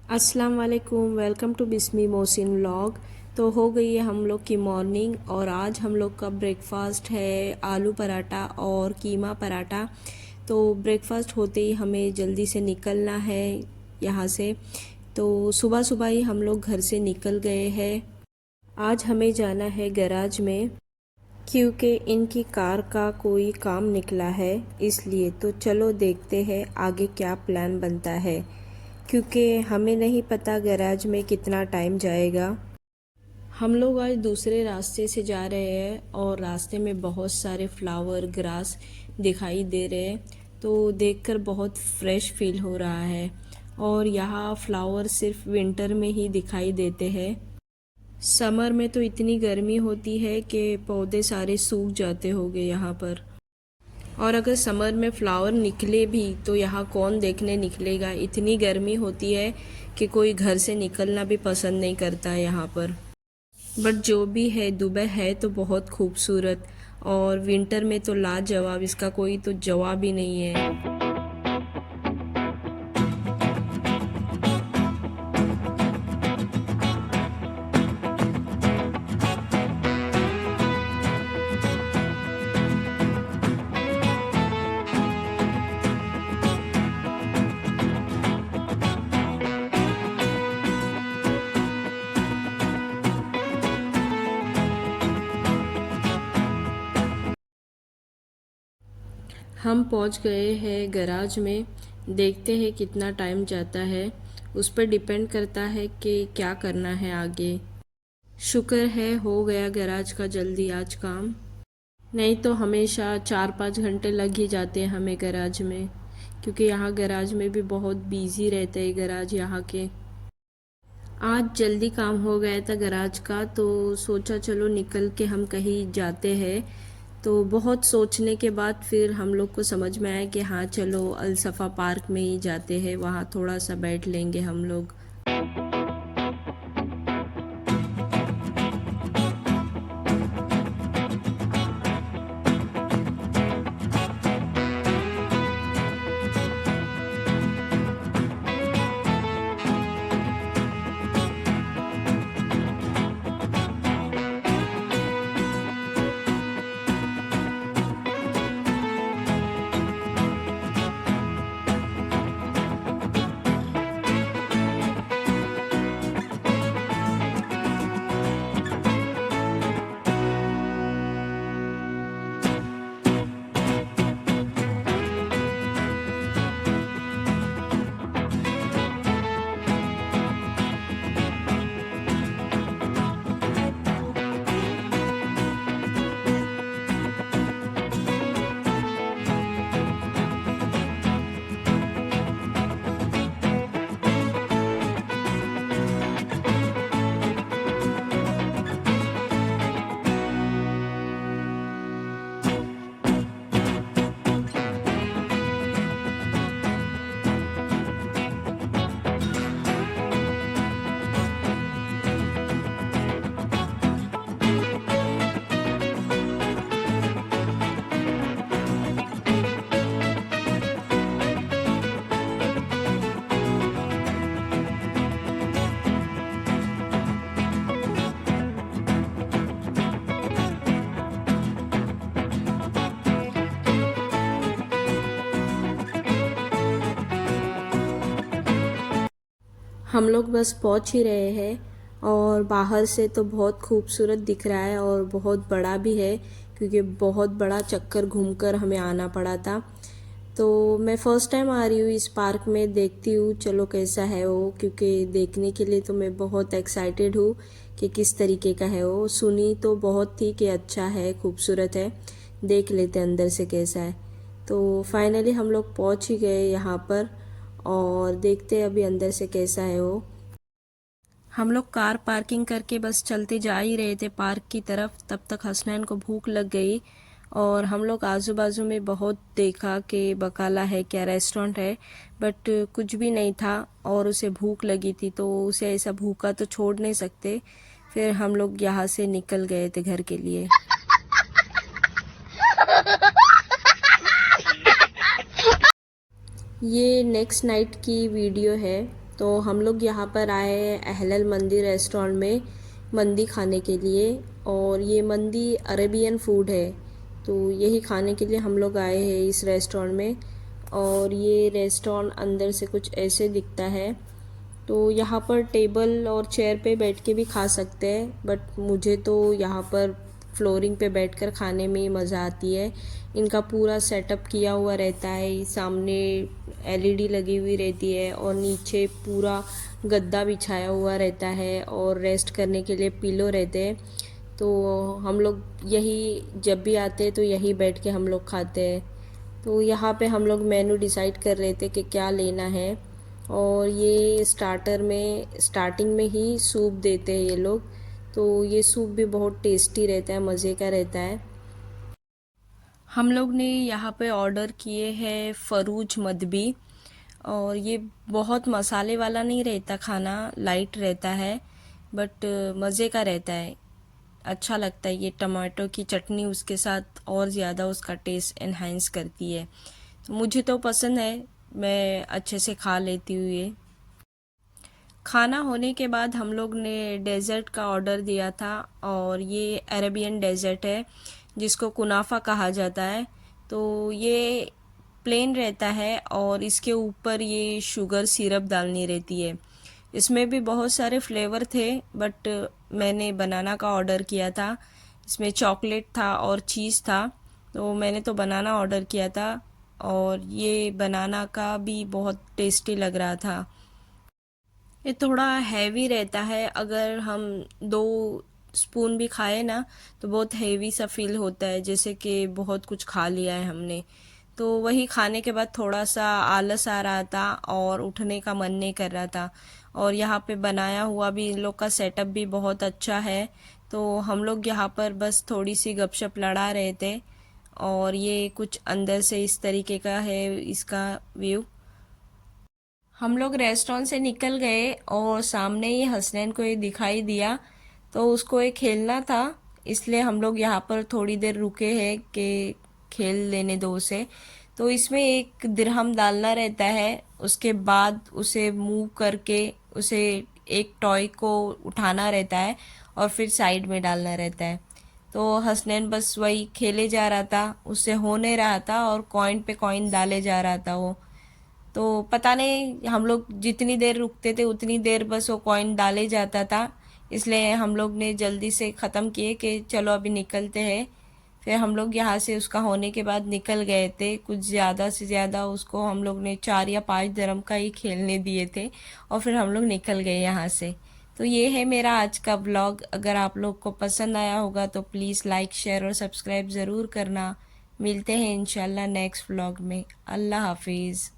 अस्सलाम वालेकुम, welcome to Bismi Mohsin vlog. तो हो गई है हम लोग की मॉर्निंग और आज हम लोग का ब्रेकफास्ट है आलू पराठा और कीमा पराठा। तो ब्रेकफास्ट होते ही हमें जल्दी से निकलना है यहाँ से। तो सुबह सुबह ही हम लोग घर से निकल गए हैं। आज हमें जाना है गैराज में क्योंकि इनकी कार का कोई काम निकला है, इसलिए तो चलो देखते हैं आगे क्या प्लान बनता है, क्योंकि हमें नहीं पता गैराज में कितना टाइम जाएगा। हम लोग आज दूसरे रास्ते से जा रहे हैं और रास्ते में बहुत सारे फ्लावर ग्रास दिखाई दे रहे हैं, तो देखकर बहुत फ्रेश फील हो रहा है। और यहाँ फ्लावर सिर्फ विंटर में ही दिखाई देते हैं। समर में तो इतनी गर्मी होती है कि पौधे सारे सूख जाते होंगे यहाँ पर। और अगर समर में फ्लावर निकले भी तो यहाँ कौन देखने निकलेगा, इतनी गर्मी होती है कि कोई घर से निकलना भी पसंद नहीं करता है यहाँ पर। बट जो भी है, दुबई है तो बहुत खूबसूरत और विंटर में तो लाजवाब, इसका कोई तो जवाब ही नहीं है। हम पहुंच गए हैं गैराज में। देखते हैं कितना टाइम जाता है, उस पर डिपेंड करता है कि क्या करना है आगे। शुक्र है हो गया गैराज का जल्दी आज काम, नहीं तो हमेशा 4-5 घंटे लग ही जाते हैं हमें गैराज में, क्योंकि यहाँ गैराज में भी बहुत बिजी रहते हैं गैराज यहाँ के। आज जल्दी काम हो गया था गैराज का, तो सोचा चलो निकल के हम कहीं जाते हैं। तो बहुत सोचने के बाद फिर हम लोग को समझ में आया कि हाँ चलो अलसफ़ा पार्क में ही जाते हैं, वहाँ थोड़ा सा बैठ लेंगे हम लोग। हम लोग बस पहुंच ही रहे हैं और बाहर से तो बहुत खूबसूरत दिख रहा है और बहुत बड़ा भी है, क्योंकि बहुत बड़ा चक्कर घूमकर हमें आना पड़ा था। तो मैं फ़र्स्ट टाइम आ रही हूँ इस पार्क में, देखती हूँ चलो कैसा है वो, क्योंकि देखने के लिए तो मैं बहुत एक्साइटेड हूँ कि किस तरीके का है वो। सुनी तो बहुत थी कि अच्छा है, खूबसूरत है, देख लेते अंदर से कैसा है। तो फाइनली हम लोग पहुँच ही गए यहाँ पर और देखते अभी अंदर से कैसा है वो। हम लोग कार पार्किंग करके बस चलते जा ही रहे थे पार्क की तरफ, तब तक हसनैन को भूख लग गई और हम लोग आजू बाजू में बहुत देखा कि बकाला है क्या, रेस्टोरेंट है, बट कुछ भी नहीं था और उसे भूख लगी थी, तो उसे ऐसा भूखा तो छोड़ नहीं सकते। फिर हम लोग यहाँ से निकल गए थे घर के लिए। ये नेक्स्ट नाइट की वीडियो है तो हम लोग यहाँ पर आए हैं अहलल मंदी रेस्टोरेंट में मंदी खाने के लिए। और ये मंदी अरेबियन फूड है, तो यही खाने के लिए हम लोग आए हैं इस रेस्टोरेंट में। और ये रेस्टोरेंट अंदर से कुछ ऐसे दिखता है। तो यहाँ पर टेबल और चेयर पे बैठ के भी खा सकते हैं, बट मुझे तो यहाँ पर फ्लोरिंग पे बैठकर खाने में ही मज़ा आती है। इनका पूरा सेटअप किया हुआ रहता है, सामने एलईडी लगी हुई रहती है और नीचे पूरा गद्दा बिछाया हुआ रहता है और रेस्ट करने के लिए पिलो रहते हैं। तो हम लोग यही जब भी आते हैं तो यही बैठ के हम लोग खाते हैं। तो यहाँ पे हम लोग मेनू डिसाइड कर रहे थे कि क्या लेना है। और ये स्टार्टिंग में ही सूप देते हैं ये लोग। तो ये सूप भी बहुत टेस्टी रहता है, मज़े का रहता है। हम लोग ने यहाँ पे ऑर्डर किए हैं फ़रूज मदबी। और ये बहुत मसाले वाला नहीं रहता, खाना लाइट रहता है, बट मज़े का रहता है, अच्छा लगता है। ये टमाटो की चटनी उसके साथ और ज़्यादा उसका टेस्ट एनहांस करती है। तो मुझे तो पसंद है, मैं अच्छे से खा लेती हूँ ये। खाना होने के बाद हम लोग ने डेज़र्ट का ऑर्डर दिया था। और ये अरेबियन डेज़र्ट है जिसको कुनाफा कहा जाता है। तो ये प्लेन रहता है और इसके ऊपर ये शुगर सिरप डालनी रहती है। इसमें भी बहुत सारे फ्लेवर थे, बट मैंने बनाना का ऑर्डर किया था। इसमें चॉकलेट था और चीज़ था, तो मैंने तो बनाना ऑर्डर किया था। और ये बनाना का भी बहुत टेस्टी लग रहा था। ये थोड़ा हैवी रहता है, अगर हम 2 स्पून भी खाए ना तो बहुत हैवी सा फील होता है, जैसे कि बहुत कुछ खा लिया है हमने। तो वही खाने के बाद थोड़ा सा आलस आ रहा था और उठने का मन नहीं कर रहा था। और यहाँ पे बनाया हुआ भी इन लोग का सेटअप भी बहुत अच्छा है। तो हम लोग यहाँ पर बस थोड़ी सी गपशप लड़ा रहे थे। और ये कुछ अंदर से इस तरीके का है इसका व्यू। हम लोग रेस्टोरेंट से निकल गए और सामने ही हसनैन को ये दिखाई दिया, तो उसको ये खेलना था, इसलिए हम लोग यहाँ पर थोड़ी देर रुके हैं कि खेल लेने दो उसे। तो इसमें 1 दिरहम डालना रहता है, उसके बाद उसे मूव करके उसे एक टॉय को उठाना रहता है और फिर साइड में डालना रहता है। तो हसनैन बस वही खेले जा रहा था, उससे हो नहीं रहा था और कॉइन पे कॉइन डाले जा रहा था वो। तो पता नहीं हम लोग जितनी देर रुकते थे उतनी देर बस वो कॉइन डाले जाता था, इसलिए हम लोग ने जल्दी से ख़त्म किए कि चलो अभी निकलते हैं। फिर हम लोग यहाँ से उसका होने के बाद निकल गए थे। कुछ ज़्यादा से ज़्यादा उसको हम लोग ने 4 या 5 दिरहम का ही खेलने दिए थे और फिर हम लोग निकल गए यहाँ से। तो ये है मेरा आज का ब्लॉग। अगर आप लोग को पसंद आया होगा तो प्लीज़ लाइक शेयर और सब्सक्राइब ज़रूर करना। मिलते हैं इंशाल्लाह नेक्स्ट व्लॉग में। अल्लाह हाफिज़।